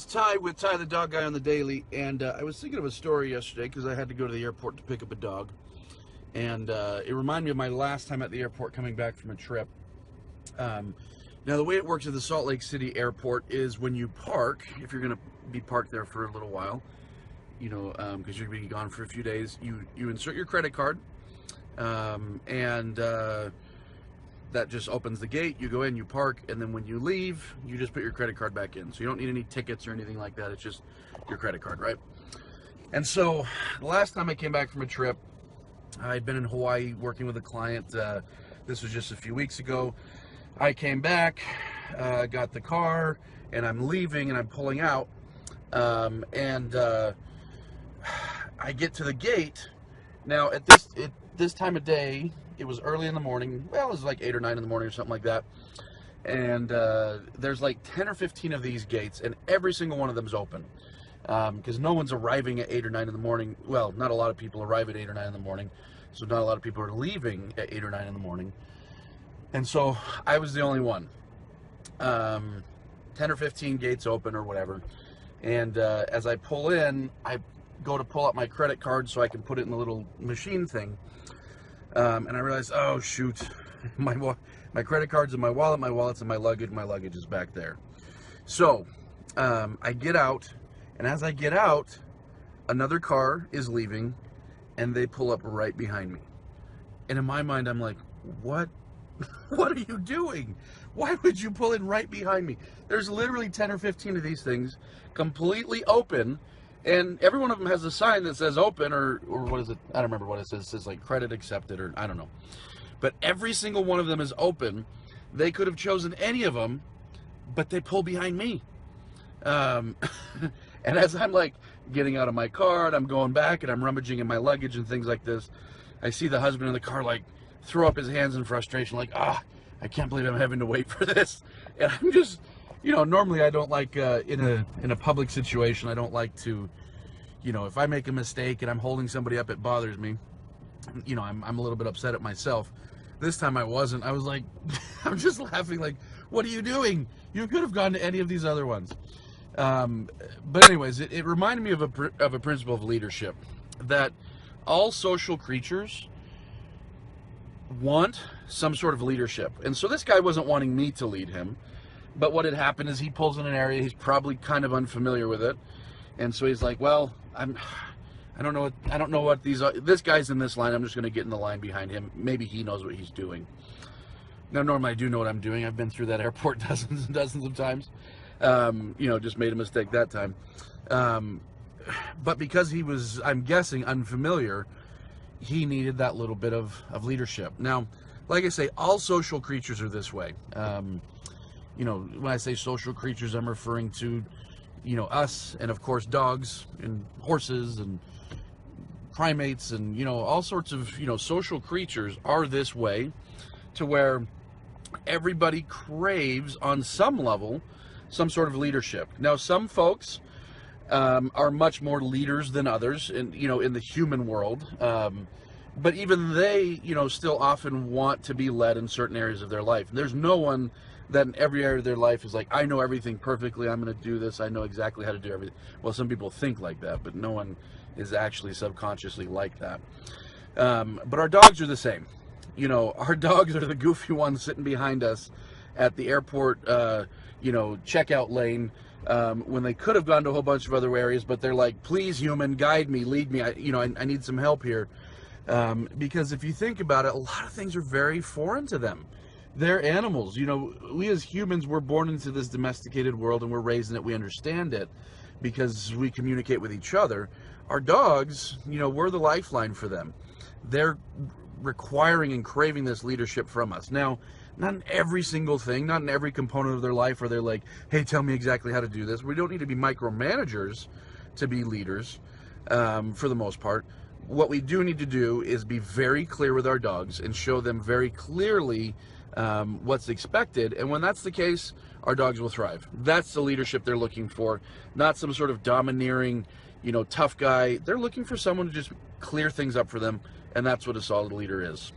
is Ty with Ty the Dog Guy on the Daily, and I was thinking of a story yesterday because I had to go to the airport to pick up a dog, and it reminded me of my last time at the airport coming back from a trip. Now, the way it works at the Salt Lake City airport is when you park, if you're going to be parked there for a little while, because you're going to be gone for a few days, you insert your credit card, and that just opens the gate. You go in, you park, and then when you leave, you just put your credit card back in. So you don't need any tickets or anything like that. It's just your credit card, right? And so the last time I came back from a trip, I'd been in Hawaii working with a client. This was just a few weeks ago. I came back, got the car, and I'm leaving, and I'm pulling out. And I get to the gate. Now, at this time of day, it was early in the morning. Well, it was like 8 or 9 in the morning or something like that. And there's like 10 or 15 of these gates, and every single one of them is open. Because no one's arriving at 8 or 9 in the morning. Well, not a lot of people arrive at 8 or 9 in the morning. So not a lot of people are leaving at 8 or 9 in the morning. And so I was the only one. 10 or 15 gates open or whatever. And as I pull in, I go to pull out my credit card so I can put it in the little machine thing. And I realized, oh shoot, my credit card's in my wallet's in my luggage is back there. So I get out, and as I get out, another car is leaving, and they pull up right behind me. And in my mind, I'm like, what? What are you doing? Why would you pull in right behind me? There's literally 10 or 15 of these things completely open, and every one of them has a sign that says open, or what is it? I don't remember what it says. It says like credit accepted, or I don't know. But every single one of them is open. They could have chosen any of them, but they pull behind me. And as I'm like getting out of my car and I'm going back and I'm rummaging in my luggage and things like this, I see the husband in the car like throw up his hands in frustration, like, I can't believe I'm having to wait for this. And I'm just, normally I don't like, in a public situation, I don't like to, if I make a mistake and I'm holding somebody up, it bothers me. I'm a little bit upset at myself. This time I wasn't. I was like, I'm just laughing, like, what are you doing? You could have gone to any of these other ones. But anyways, it reminded me of a principle of leadership, that all social creatures want some sort of leadership. And so this guy wasn't wanting me to lead him, but what had happened is he pulls in an area, he's probably kind of unfamiliar with it, and so he's like, well, I don't know what this guy's in this line, I'm just going to get in the line behind him, maybe he knows what he's doing. Now normally I do know what I'm doing. I've been through that airport dozens and dozens of times. Just made a mistake that time. But because he was, I'm guessing, unfamiliar, he needed that little bit of leadership. Now, like I say, all social creatures are this way. When I say social creatures, I'm referring to, us, and of course dogs and horses and primates and, all sorts of, social creatures are this way, to where everybody craves on some level some sort of leadership. Now, some folks are much more leaders than others in the human world, but even they still often want to be led in certain areas of their life. There's no one that in every area of their life is like, I know everything perfectly, I'm going to do this, I know exactly how to do everything. Well, some people think like that, but no one is actually subconsciously like that. But our dogs are the same. Our dogs are the goofy ones sitting behind us at the airport checkout lane, when they could have gone to a whole bunch of other areas, but they're like, please, human, guide me, lead me, I need some help here. Because if you think about it, a lot of things are very foreign to them. They're animals. We as humans, we're born into this domesticated world, and we're raised in it, we understand it because we communicate with each other. Our dogs, we're the lifeline for them. They're requiring and craving this leadership from us. Now, not in every single thing, not in every component of their life are they like, hey, tell me exactly how to do this. We don't need to be micromanagers to be leaders, for the most part. What we do need to do is be very clear with our dogs and show them very clearly what's expected. And when that's the case, our dogs will thrive. That's the leadership they're looking for, not some sort of domineering, tough guy. They're looking for someone to just clear things up for them, and that's what a solid leader is.